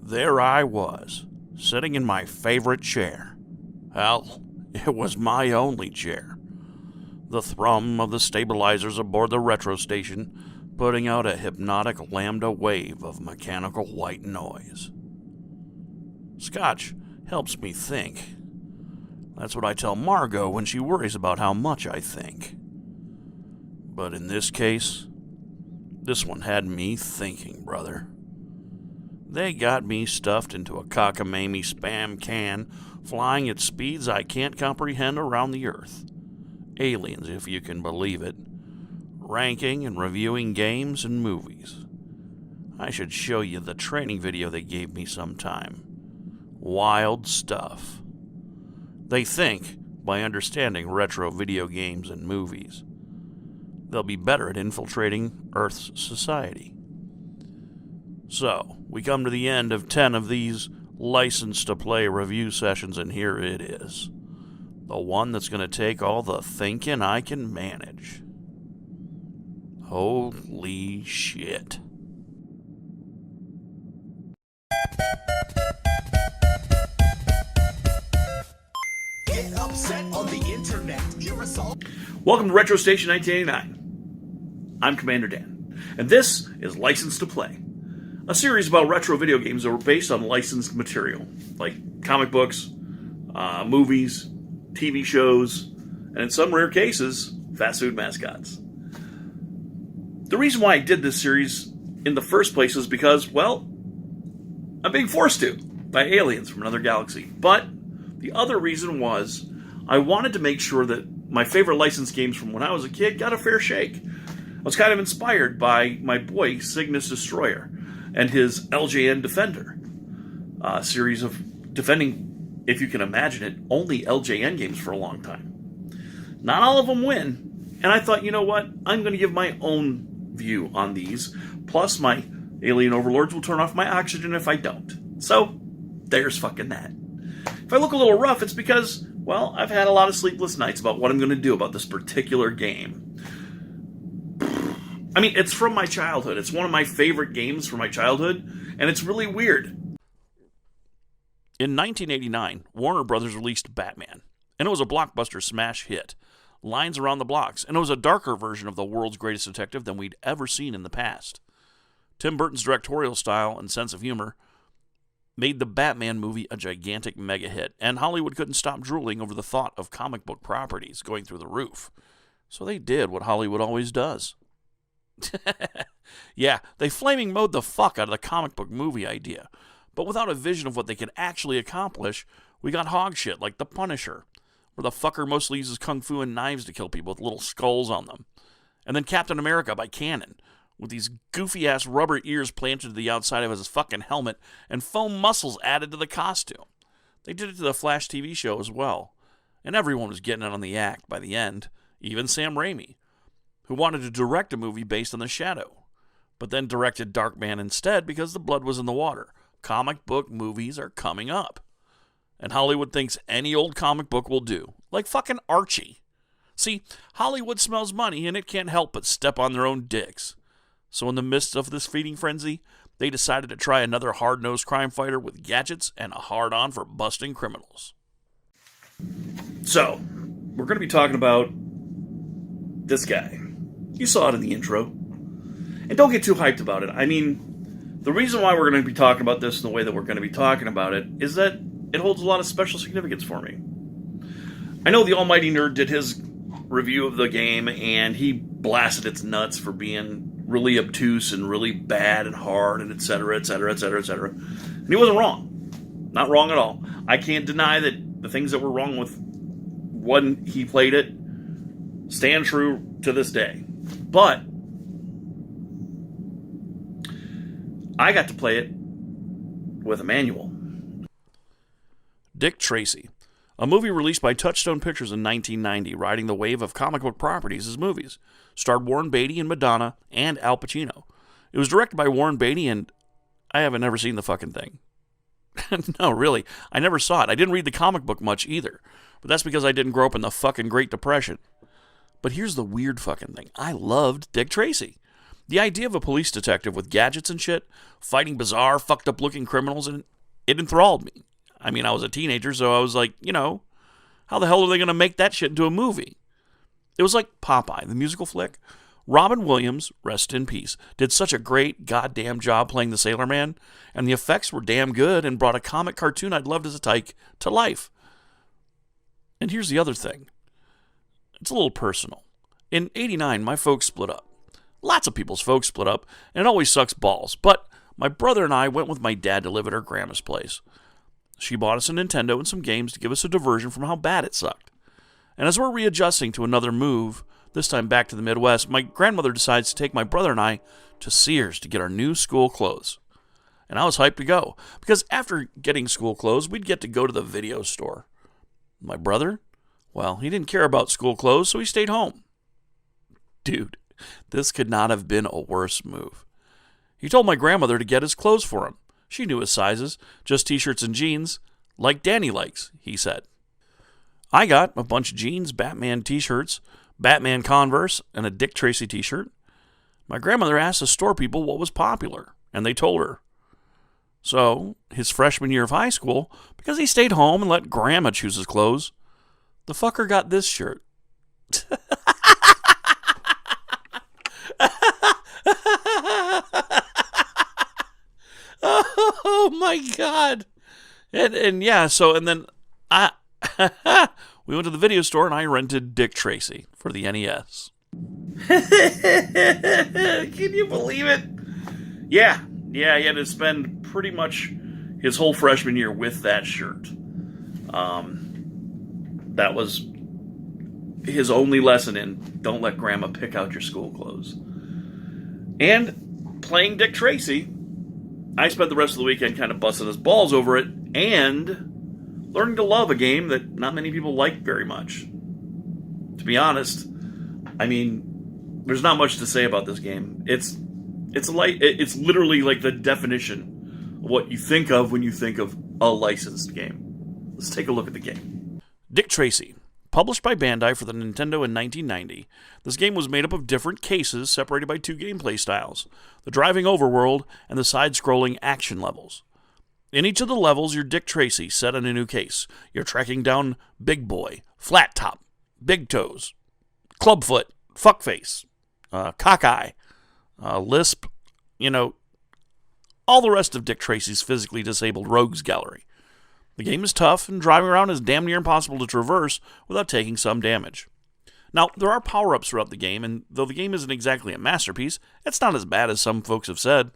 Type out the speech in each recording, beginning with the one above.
There I was, sitting in my favorite chair. Hell, it was my only chair. The thrum of the stabilizers aboard the retro station putting out a hypnotic lambda wave of mechanical white noise. Scotch helps me think. That's what I tell Margot when she worries about how much I think. But in this case, this one had me thinking, brother. They got me stuffed into a cockamamie spam can, flying at speeds I can't comprehend around the earth. Aliens, if you can believe it. Ranking and reviewing games and movies. I should show you the training video they gave me sometime. Wild stuff. They think, by understanding retro video games and movies, they'll be better at infiltrating Earth's society. So, we come to the end of 10 of these license-to-play review sessions, and here it is. The one that's going to take all the thinking I can manage. Holy shit. Get upset on the internet. Welcome to Retro Station 1989. I'm Commander Dan, and this is License to Play, a series about retro video games that were based on licensed material, like comic books, movies, TV shows, and in some rare cases, fast food mascots. The reason why I did this series in the first place is because, well, I'm being forced to by aliens from another galaxy. But the other reason was I wanted to make sure that my favorite licensed games from when I was a kid got a fair shake. I was kind of inspired by my boy Cygnus Destroyer and his LJN Defender, a series of defending, if you can imagine it, only LJN games for a long time. Not all of them win, and I thought, you know what, I'm going to give my own view on these, plus my alien overlords will turn off my oxygen if I don't. So, there's fucking that. If I look a little rough, it's because, well, I've had a lot of sleepless nights about what I'm going to do about this particular game. I mean, it's from my childhood. It's one of my favorite games from my childhood, and it's really weird. In 1989, Warner Brothers released Batman, and it was a blockbuster smash hit. Lines around the blocks, and it was a darker version of the world's greatest detective than we'd ever seen in the past. Tim Burton's directorial style and sense of humor made the Batman movie a gigantic mega hit, and Hollywood couldn't stop drooling over the thought of comic book properties going through the roof. So they did what Hollywood always does. Yeah, they flaming mowed the fuck out of the comic book movie idea, but without a vision of what they could actually accomplish, we got hog shit like The Punisher, where the fucker mostly uses kung fu and knives to kill people with little skulls on them. And then Captain America by Cannon, with these goofy-ass rubber ears planted to the outside of his fucking helmet and foam muscles added to the costume. They did it to the Flash TV show as well. And everyone was getting in on the act by the end, even Sam Raimi, who wanted to direct a movie based on The Shadow, but then directed Darkman instead because the blood was in the water. Comic book movies are coming up. And Hollywood thinks any old comic book will do. Like fucking Archie. See, Hollywood smells money and it can't help but step on their own dicks. So in the midst of this feeding frenzy, they decided to try another hard-nosed crime fighter with gadgets and a hard-on for busting criminals. So, we're going to be talking about this guy. You saw it in the intro. And don't get too hyped about it. I mean, the reason why we're going to be talking about this in the way that we're going to be talking about it is that it holds a lot of special significance for me. I know the Almighty Nerd did his review of the game, and he blasted its nuts for being really obtuse and really bad and hard, and etc., etc., etc., etc. And he wasn't wrong. Not wrong at all. I can't deny that the things that were wrong with when he played it stand true to this day. But I got to play it with a manual. Dick Tracy, a movie released by Touchstone Pictures in 1990, riding the wave of comic book properties as movies, starred Warren Beatty and Madonna and Al Pacino. It was directed by Warren Beatty, and I haven't never seen the fucking thing. No, really, I never saw it. I didn't read the comic book much either, but that's because I didn't grow up in the fucking Great Depression. But here's the weird fucking thing. I loved Dick Tracy. The idea of a police detective with gadgets and shit, fighting bizarre, fucked up looking criminals, and it enthralled me. I mean, I was a teenager, so I was like, how the hell are they going to make that shit into a movie? It was like Popeye, the musical flick. Robin Williams, rest in peace, did such a great goddamn job playing the Sailor Man, and the effects were damn good and brought a comic cartoon I'd loved as a tyke to life. And here's the other thing. It's a little personal. In '89, my folks split up. Lots of people's folks split up, and it always sucks balls, but my brother and I went with my dad to live at her grandma's place. She bought us a Nintendo and some games to give us a diversion from how bad it sucked. And as we're readjusting to another move, this time back to the Midwest, my grandmother decides to take my brother and I to Sears to get our new school clothes. And I was hyped to go, because after getting school clothes, we'd get to go to the video store. My brother? Well, he didn't care about school clothes, so he stayed home. Dude, this could not have been a worse move. He told my grandmother to get his clothes for him. She knew his sizes, just t-shirts and jeans, like Danny likes, he said. I got a bunch of jeans, Batman t-shirts, Batman Converse, and a Dick Tracy t-shirt. My grandmother asked the store people what was popular, and they told her. So, his freshman year of high school, because he stayed home and let Grandma choose his clothes, the fucker got this shirt. Oh my God. And yeah, and then we went to the video store and I rented Dick Tracy for the NES. Can you believe it? Yeah, he had to spend pretty much his whole freshman year with that shirt. That was his only lesson in don't let Grandma pick out your school clothes. And playing Dick Tracy, I spent the rest of the weekend kind of busting his balls over it and learning to love a game that not many people like very much. To be honest, I mean, there's not much to say about this game. It's literally like the definition of what you think of when you think of a licensed game. Let's take a look at the game. Dick Tracy. Published by Bandai for the Nintendo in 1990, this game was made up of different cases separated by two gameplay styles, the driving overworld and the side-scrolling action levels. In each of the levels, you're Dick Tracy, set in a new case. You're tracking down Big Boy, Flat Top, Big Toes, Clubfoot, Fuckface, Cockeye, Lisp, all the rest of Dick Tracy's physically disabled rogues gallery. The game is tough, and driving around is damn near impossible to traverse without taking some damage. Now, there are power-ups throughout the game, and though the game isn't exactly a masterpiece, it's not as bad as some folks have said.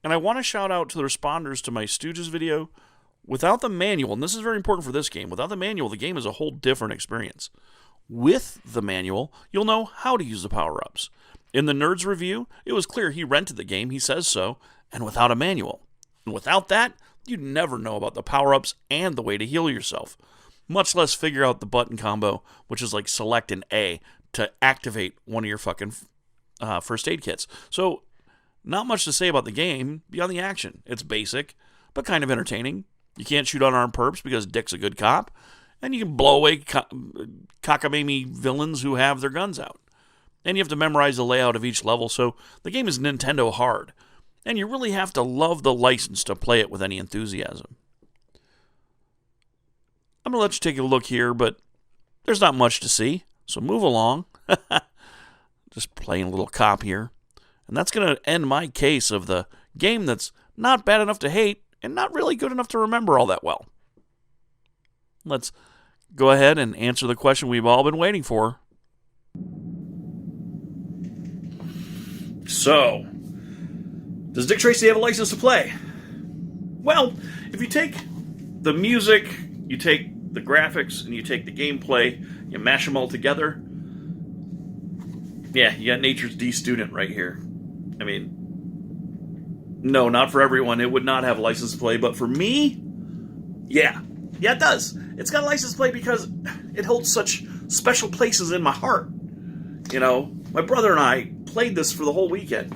And I want to shout out to the responders to my Stooges video. Without the manual, and this is very important for this game, without the manual, the game is a whole different experience. With the manual, you'll know how to use the power-ups. In the Nerd's review, it was clear he rented the game, he says so, and without a manual. And without that, you'd never know about the power-ups and the way to heal yourself, much less figure out the button combo, which is like select an A to activate one of your fucking first aid kits. So, not much to say about the game beyond the action. It's basic, but kind of entertaining. You can't shoot unarmed perps because Dick's a good cop, and you can blow away cockamamie villains who have their guns out. And you have to memorize the layout of each level, so the game is Nintendo hard. And you really have to love the license to play it with any enthusiasm. I'm going to let you take a look here, but there's not much to see, so move along. Just playing a little cop here. And that's going to end my case of the game that's not bad enough to hate and not really good enough to remember all that well. Let's go ahead and answer the question we've all been waiting for. So, does Dick Tracy have a license to play? Well, if you take the music, you take the graphics, and you take the gameplay, you mash them all together, yeah, you got Nature's D student right here. I mean, no, not for everyone. It would not have a license to play, but for me, yeah. Yeah, it does. It's got a license to play because it holds such special places in my heart. My brother and I played this for the whole weekend.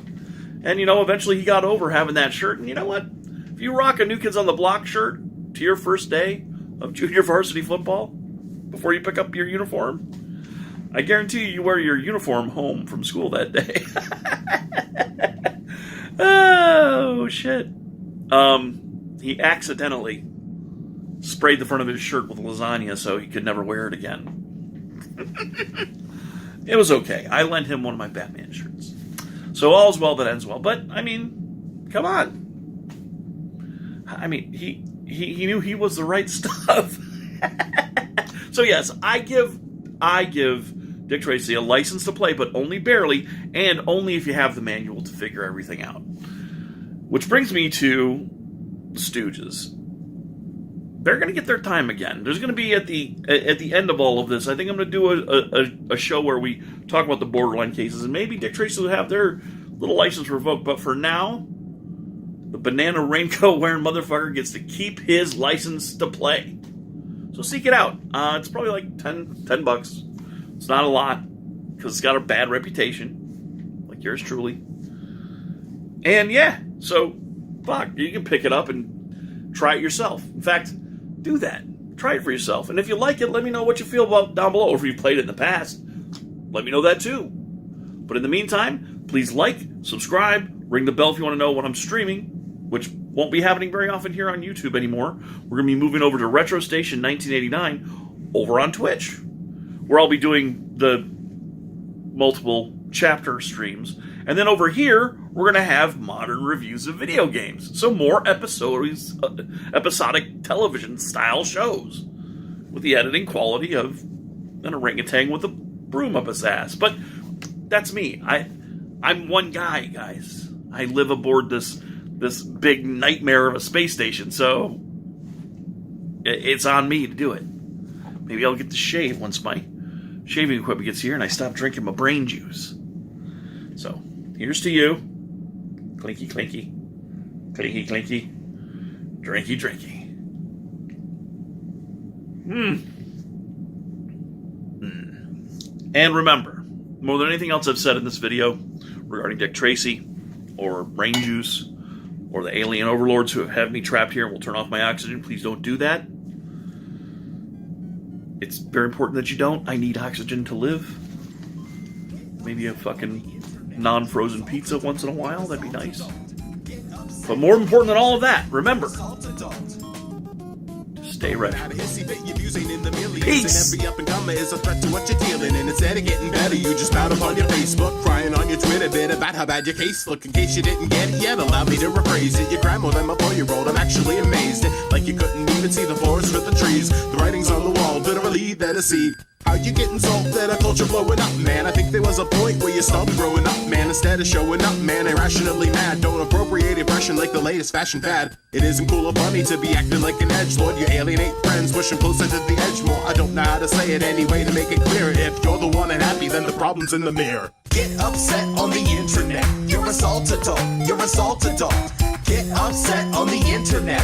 And, eventually he got over having that shirt. And you know what? If you rock a New Kids on the Block shirt to your first day of junior varsity football, before you pick up your uniform, I guarantee you wear your uniform home from school that day. Oh, shit. He accidentally sprayed the front of his shirt with lasagna so he could never wear it again. It was okay. I lent him one of my Batman shirts. So all's well that ends well. But, I mean, come on. I mean, he knew he was the right stuff. So yes, I give Dick Tracy a license to play, but only barely, and only if you have the manual to figure everything out. Which brings me to the Stooges. They're going to get their time again. There's going to be at the end of all of this, I think I'm going to do a show where we talk about the borderline cases, and maybe Dick Tracy will have their little license revoked. But for now, the banana raincoat wearing motherfucker gets to keep his license to play. So seek it out. It's probably like $10. It's not a lot because it's got a bad reputation, like yours truly. And yeah, so fuck, you can pick it up and try it yourself. In fact, do that. Try it for yourself. And if you like it, let me know what you feel about down below. Or if you've played it in the past, let me know that too. But in the meantime, please like, subscribe, ring the bell if you want to know when I'm streaming, which won't be happening very often here on YouTube anymore. We're going to be moving over to Retro Station 1989 over on Twitch, where I'll be doing the multiple chapter streams. And then over here, we're going to have modern reviews of video games. So more episodic television-style shows with the editing quality of an orangutan with a broom up his ass. But that's me. I'm one guy, guys. I live aboard this big nightmare of a space station, so it's on me to do it. Maybe I'll get to shave once my shaving equipment gets here and I stop drinking my brain juice. So, here's to you. Clinky, clinky. Clinky, clinky. Drinky, drinky. And remember, more than anything else I've said in this video regarding Dick Tracy, or brain juice, or the alien overlords who have me trapped here and will turn off my oxygen, please don't do that. It's very important that you don't. I need oxygen to live. Maybe a fucking non-frozen pizza once in a while, that'd be nice. But more important than all of that, remember, stay ready. Peace! Every up and comer is a threat to what you're dealing. And instead of getting better, you just spout up on your Facebook, crying on your Twitter bit about how bad your case look. In case you didn't get it yet, allow me to rephrase it. You're grandma than my 4-year-old. I'm actually amazed. Like you couldn't even see the forest for the trees. The writing's on the wall, literally there to see. How you getting salt that a culture blowing up, man? I think there was a point where you stopped growing up, man. Instead of showing up, man, irrationally mad. Don't appropriate impression like the latest fashion fad. It isn't cool or funny to be acting like an edgelord. You alienate friends, push them closer to the edge more. I don't know how to say it anyway to make it clear. If you're the one unhappy, then the problem's in the mirror. Get upset on the internet. You're a salt adult. You're a salt adult. Get upset on the internet.